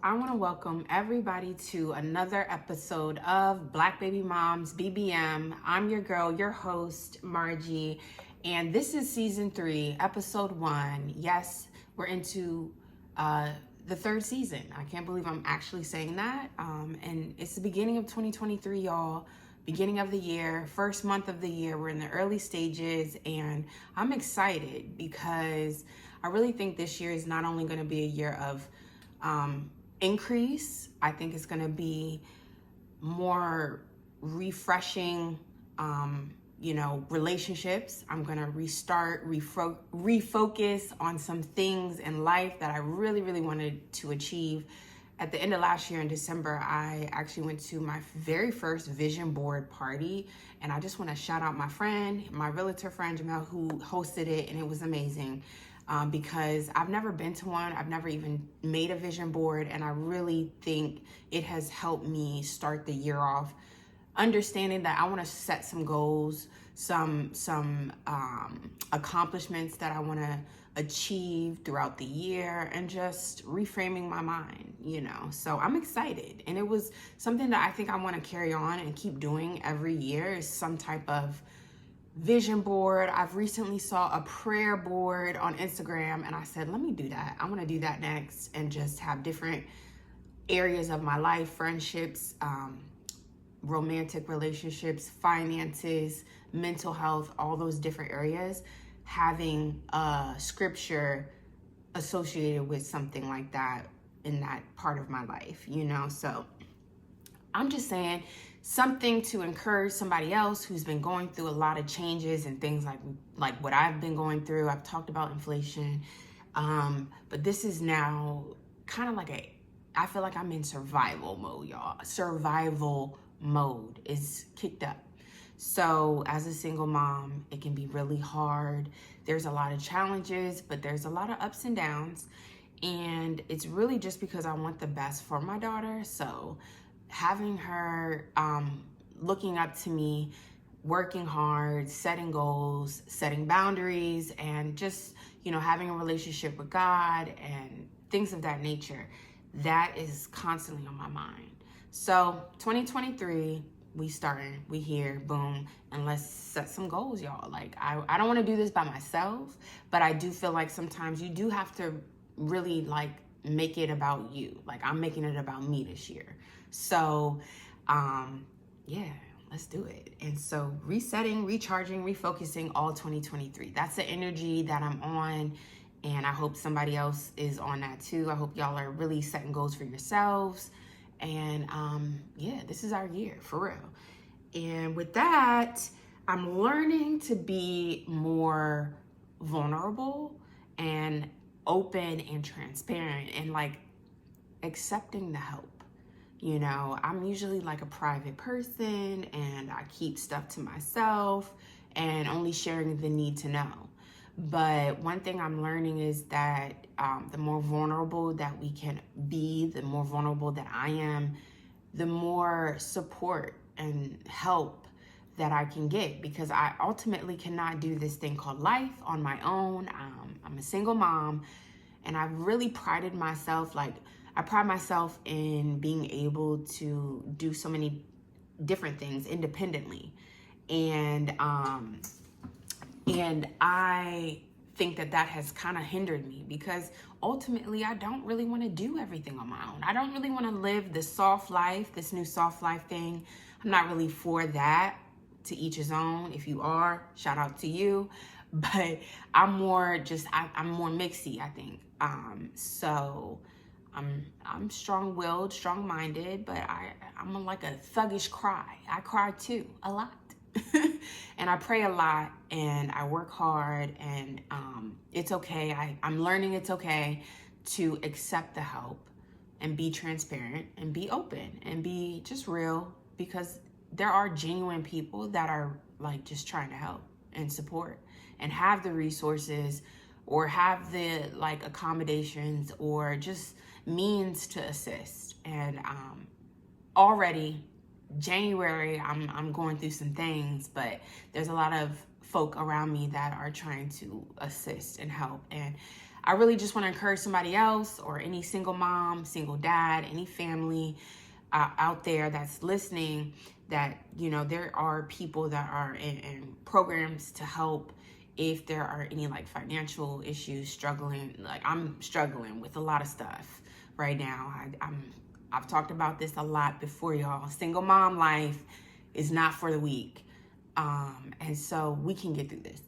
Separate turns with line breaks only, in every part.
I want to welcome everybody to another episode of Black Baby Moms BBM. I'm your girl, your host, Margie, and this is season 3, episode 1. Yes, we're into the third season. I can't believe I'm actually saying that. And it's the beginning of 2023, y'all. Beginning of the year, first month of the year. We're in the early stages, and I'm excited because I really think this year is not only going to be a year of increase. I think it's going to be more refreshing, relationships. I'm going to refocus on some things in life that I really, really wanted to achieve. At the end of last year in December, I actually went to my very first vision board party, and I just want to shout out my friend, my realtor friend, Jamel, who hosted it, and it was amazing. Because I've never been to one. I've never even made a vision board, and I really think it has helped me start the year off understanding that I want to set some goals, some accomplishments that I want to achieve throughout the year, and just reframing my mind, So I'm excited, and it was something that I think I want to carry on and keep doing every year, is some type of vision board. I've recently saw a prayer board on Instagram, and I said, let me do that. I want to do that next, and just have different areas of my life, friendships, romantic relationships, finances, mental health, all those different areas, having a scripture associated with something like that in that part of my life, So I'm just saying, something to encourage somebody else who's been going through a lot of changes and things like what I've been going through. I've talked about inflation, but this is now kind of like I feel like I'm in survival mode, y'all. Survival mode is kicked up. So as a single mom, it can be really hard. There's a lot of challenges, but there's a lot of ups and downs. And it's really just because I want the best for my daughter. So having her looking up to me, working hard, setting goals, setting boundaries, and just, having a relationship with God and things of that nature, that is constantly on my mind. So 2023, we here, boom, and let's set some goals, y'all. Like, I don't want to do this by myself, but I do feel like sometimes you do have to really make it about you. Like, I'm making it about me this year. So, let's do it. And so resetting, recharging, refocusing all 2023. That's the energy that I'm on. And I hope somebody else is on that too. I hope y'all are really setting goals for yourselves. And this is our year, for real. And with that, I'm learning to be more vulnerable and open and transparent, and accepting the help. I'm usually a private person, and I keep stuff to myself and only sharing the need to know. But one thing I'm learning is that the more vulnerable that we can be, the more vulnerable that I am, the more support and help that I can get, because I ultimately cannot do this thing called life on my own. I'm a single mom, and I've really prided myself, I pride myself in being able to do so many different things independently. And I think that has kind of hindered me, because ultimately I don't really want to do everything on my own. I don't really want to live this soft life, this new soft life thing. I'm not really for that. To each his own. If you are, shout out to you. But I'm more I'm more mixy, I think. So I'm strong-willed, strong-minded, but I'm like a thuggish cry. I cry too, a lot. And I pray a lot, and I work hard, and it's okay. I'm learning it's okay to accept the help and be transparent and be open and be just real, because there are genuine people that are just trying to help and support and have the resources, or have the accommodations, or just means to assist. And already January, I'm going through some things, but there's a lot of folk around me that are trying to assist and help. And I really just want to encourage somebody else, or any single mom, single dad, any family out there that's listening, that, you know, there are people that are in programs to help if there are any like financial issues, struggling. Like, I'm struggling with a lot of stuff right now. I've talked about this a lot before, y'all. Single mom life is not for the weak. And so we can get through this.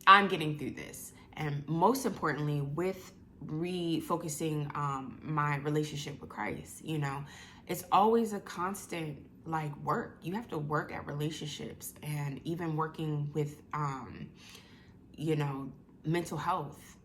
I'm getting through this. And most importantly, with refocusing my relationship with Christ, you know, it's always a constant like work. You have to work at relationships, and even working with, you know, mental health,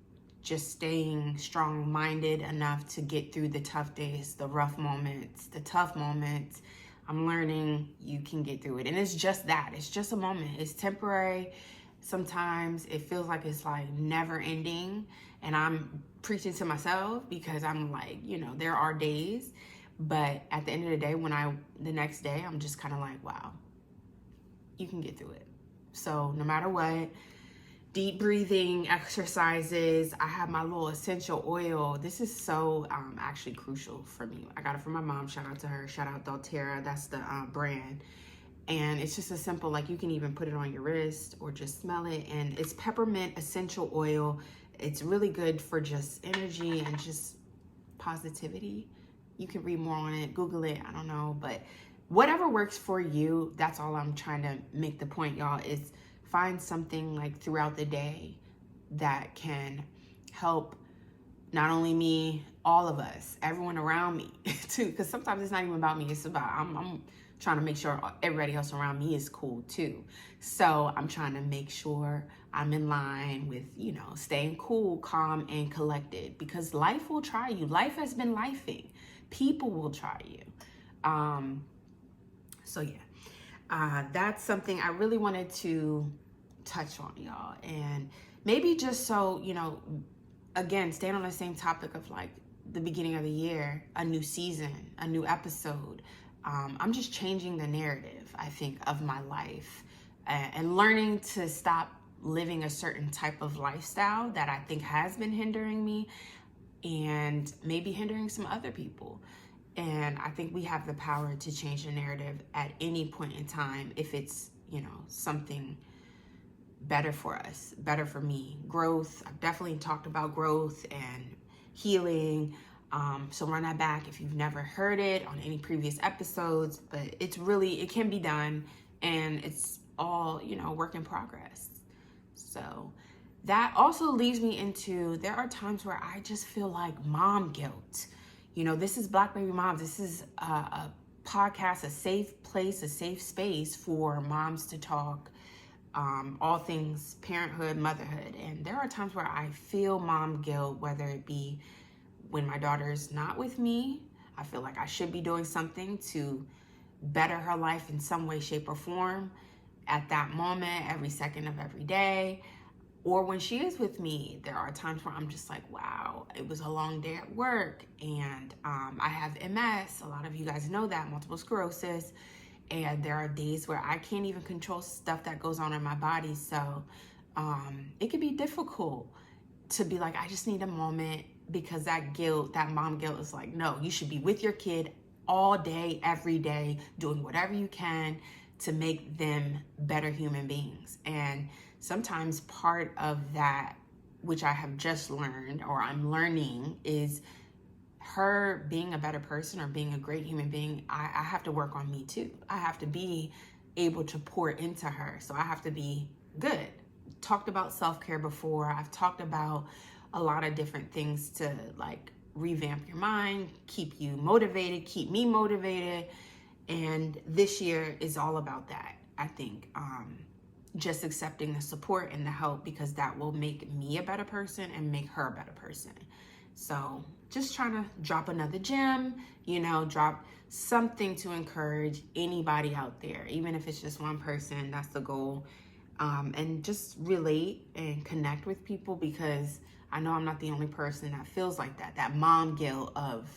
just staying strong-minded enough to get through the tough days, the rough moments, the tough moments. I'm learning you can get through it. And it's just that. It's just a moment. It's temporary. Sometimes it feels like it's like never ending. And I'm preaching to myself, because I'm like, you know, there are days. But at the end of the day, the next day, I'm just kind of like, wow, you can get through it. So no matter what, deep breathing exercises. I have my little essential oil. This is so actually crucial for me. I got it from my mom. Shout out to her. Shout out doTERRA. That's the brand. And it's just a simple, like, you can even put it on your wrist or just smell it. And it's peppermint essential oil. It's really good for just energy and just positivity. You can read more on it, Google it, I don't know. But whatever works for you, that's all I'm trying to make the point, y'all, is find something like throughout the day that can help not only me, all of us, everyone around me too. Because sometimes it's not even about me. It's about, I'm trying to make sure everybody else around me is cool too. So I'm trying to make sure I'm in line with, you know, staying cool, calm, and collected, because life will try you. Life has been lifing. People will try you. So yeah, that's something I really wanted to touch on, y'all. And maybe just so, you know, again, staying on the same topic of like the beginning of the year, a new season, a new episode. I'm just changing the narrative, I think, of my life, and learning to stop living a certain type of lifestyle that I think has been hindering me and maybe hindering some other people. And I think we have the power to change the narrative at any point in time, if it's, you know, something better for us, better for me. Growth. I've definitely talked about growth and healing. So run that back if you've never heard it on any previous episodes. But it's really, it can be done, and it's all, you know, work in progress. So that also leads me into, there are times where I just feel like mom guilt. You know, this is Black Baby Moms. This is a podcast, a safe place, a safe space for moms to talk all things parenthood, motherhood. And there are times where I feel mom guilt, whether it be when my daughter's not with me. I feel like I should be doing something to better her life in some way, shape, or form at that moment, every second of every day. Or when she is with me, there are times where I'm just like, wow, it was a long day at work, and I have MS. A lot of you guys know that, multiple sclerosis. And there are days where I can't even control stuff that goes on in my body. So it can be difficult to be like, I just need a moment, because that guilt, that mom guilt is like, no, you should be with your kid all day, every day, doing whatever you can to make them better human beings. And sometimes part of that, which I have just learned, or I'm learning, is her being a better person or being a great human being. I have to work on me too. I have to be able to pour into her. So I have to be good. Talked about self-care before. I've talked about a lot of different things to like revamp your mind, keep you motivated, keep me motivated. And this year is all about that. I think just accepting the support and the help, because that will make me a better person and make her a better person. So just trying to drop another gem, you know, drop something to encourage anybody out there, even if it's just one person. That's the goal. And just relate and connect with people, because I know I'm not the only person that feels like that. That mom guilt of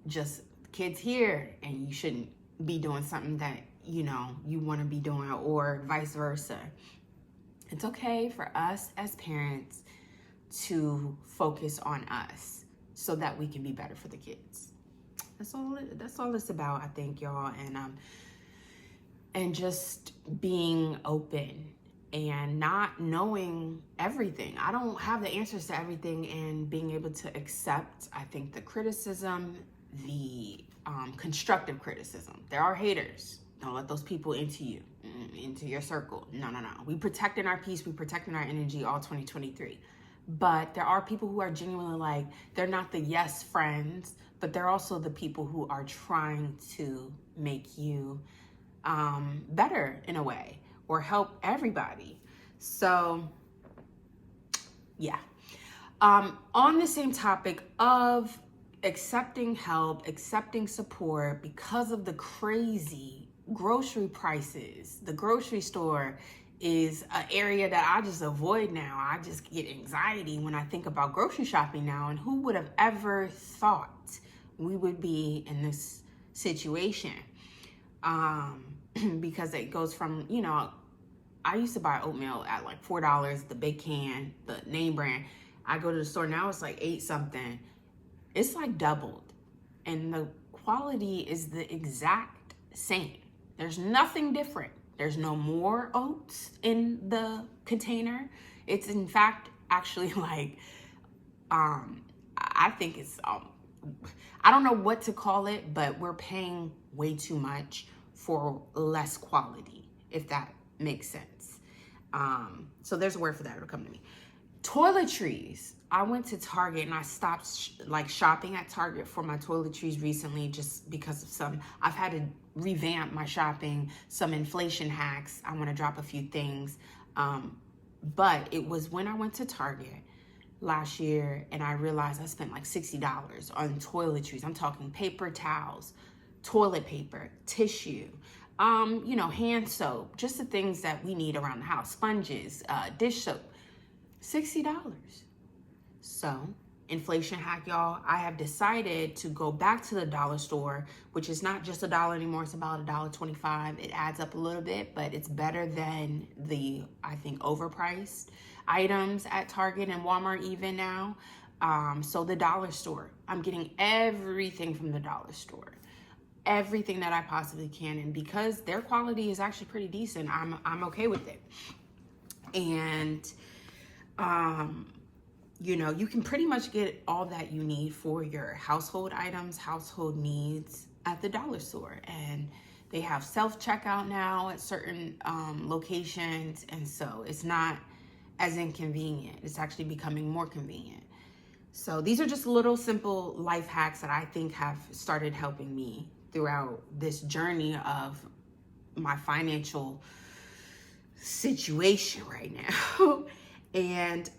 just kids here and you shouldn't be doing something that, you know, you want to be doing, or vice versa. It's okay for us as parents to focus on us so that we can be better for the kids. That's all it's about, I think, y'all. And just being open and not knowing everything. I don't have the answers to everything, and being able to accept, I think, the criticism, the constructive criticism. There are haters. Don't let those people into you, into your circle. No. We protecting our peace. We protecting our energy all 2023. But there are people who are genuinely like, they're not the yes friends, but they're also the people who are trying to make you better in a way, or help everybody. So yeah. On the same topic of accepting help, accepting support because of the crazy grocery prices, the grocery store is an area that I just avoid now. I just get anxiety when I think about grocery shopping now, and who would have ever thought we would be in this situation? Because it goes from, I used to buy oatmeal at like $4, the big can, the name brand. I go to the store now, it's like $8 something. It's like doubled. And the quality is the exact same. There's nothing different. There's no more oats in the container. It's in fact actually like, I think it's, I don't know what to call it, but we're paying way too much for less quality, if that makes sense. So there's a word for that. It'll come to me. Toiletries. I went to Target and I stopped shopping at Target for my toiletries recently, just because of I've had to revamp my shopping, some inflation hacks. I want to drop a few things. But it was when I went to Target last year and I realized I spent like $60 on toiletries. I'm talking paper towels, toilet paper, tissue, hand soap, just the things that we need around the house, sponges, dish soap, $60. So, inflation hack, y'all, I have decided to go back to the dollar store, which is not just $1 anymore, it's about $1.25. It adds up a little bit, but it's better than the, I think, overpriced items at Target and Walmart even now. So the dollar store, I'm getting everything from the dollar store. Everything that I possibly can, and because their quality is actually pretty decent, I'm okay with it. And you can pretty much get all that you need for your household items, household needs at the dollar store. And they have self-checkout now at certain locations, and so it's not as inconvenient. It's actually becoming more convenient. So these are just little simple life hacks that I think have started helping me throughout this journey of my financial situation right now. And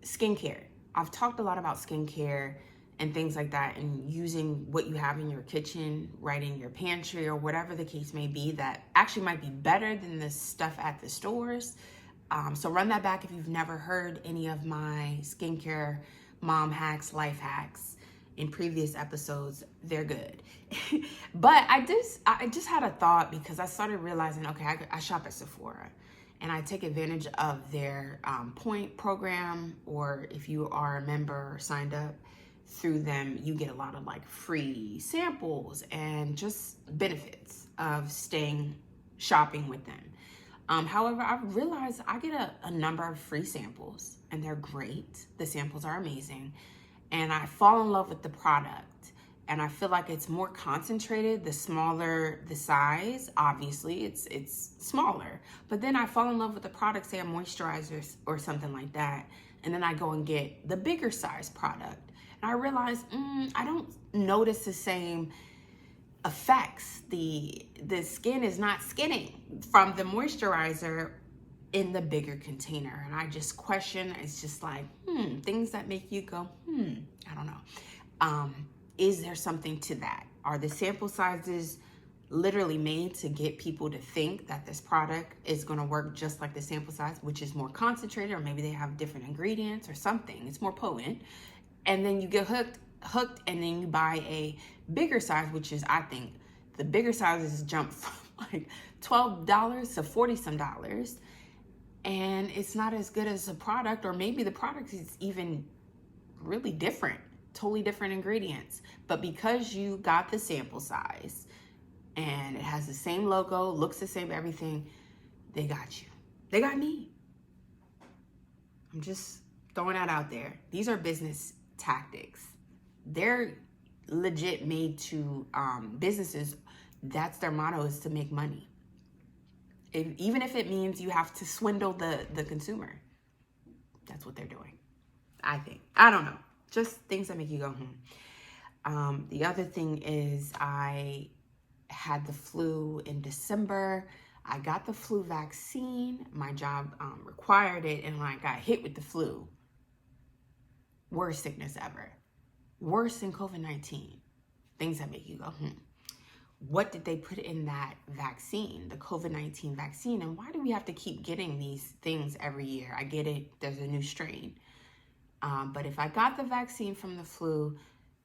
skincare. I've talked a lot about skincare and things like that, and using what you have in your kitchen, right in your pantry, or whatever the case may be, that actually might be better than the stuff at the stores. So run that back if you've never heard any of my skincare mom hacks, life hacks in previous episodes. They're good. But I just had a thought, because I started realizing, okay, I shop at Sephora and I take advantage of their point program, or if you are a member or signed up through them, you get a lot of like free samples and just benefits of shopping with them. However, I've realized I get a number of free samples, and they're great. The samples are amazing. And I fall in love with the product. And I feel like it's more concentrated. The smaller the size, obviously, it's smaller. But then I fall in love with the product, say a moisturizer or something like that. And then I go and get the bigger size product. And I realize, I don't notice the same effects. The skin is not skinning from the moisturizer in the bigger container. And I just question, it's just like, things that make you go, I don't know. Is there something to that? Are the sample sizes literally made to get people to think that this product is going to work just like the sample size, which is more concentrated, or maybe they have different ingredients or something? It's more potent. And then you get hooked, and then you buy a bigger size, which is, I think, the bigger sizes jump from like $12 to $40 some. and it's not as good as a product, or maybe the product is even really different, totally different ingredients. But because you got the sample size and it has the same logo, looks the same, everything, they got you. They got me. I'm just throwing that out there. These are business tactics. They're legit made to businesses. That's their motto, is to make money. Even if it means you have to swindle the consumer. That's what they're doing, I think. I don't know. Just things that make you go, The other thing is I had the flu in December. I got the flu vaccine. My job required it, and I got hit with the flu. Worst sickness ever. Worse than COVID-19. Things that make you go, What did they put in that vaccine, the COVID-19 vaccine? And why do we have to keep getting these things every year? I get it. There's a new strain. But if I got the vaccine from the flu,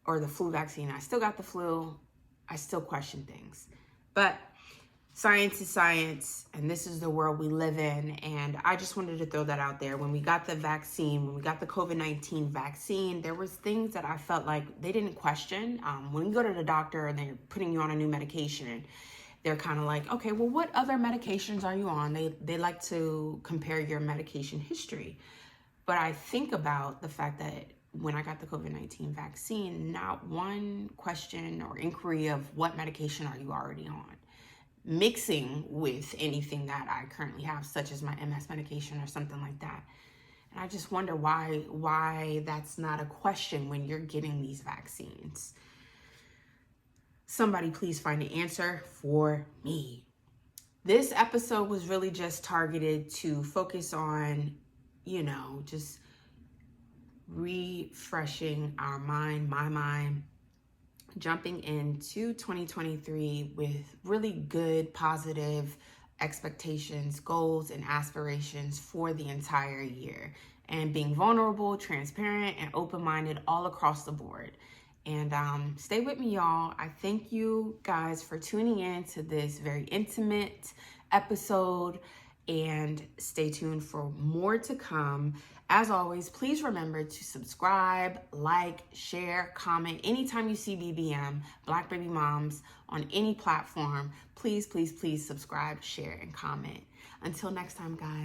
or the flu vaccine, I still got the flu, I still question things. But science is science, and this is the world we live in. And I just wanted to throw that out there. When we got the vaccine, when we got the COVID-19 vaccine, there was things that I felt like they didn't question. When you go to the doctor and they're putting you on a new medication, they're kind of like, okay, well, what other medications are you on? They like to compare your medication history. But I think about the fact that when I got the COVID-19 vaccine, not one question or inquiry of what medication are you already on, mixing with anything that I currently have, such as my MS medication or something like that. And I just wonder why that's not a question when you're getting these vaccines. Somebody please find an answer for me. This episode was really just targeted to focus on, just refreshing our mind, my mind, jumping into 2023 with really good, positive expectations, goals, and aspirations for the entire year, and being vulnerable, transparent, and open-minded all across the board. And stay with me, y'all. I thank you guys for tuning in to this very intimate episode, and stay tuned for more to come. As always, please remember to subscribe, like, share, comment. Anytime you see BBM, Black Baby Moms, on any platform, please, please, please subscribe, share, and comment. Until next time, guys.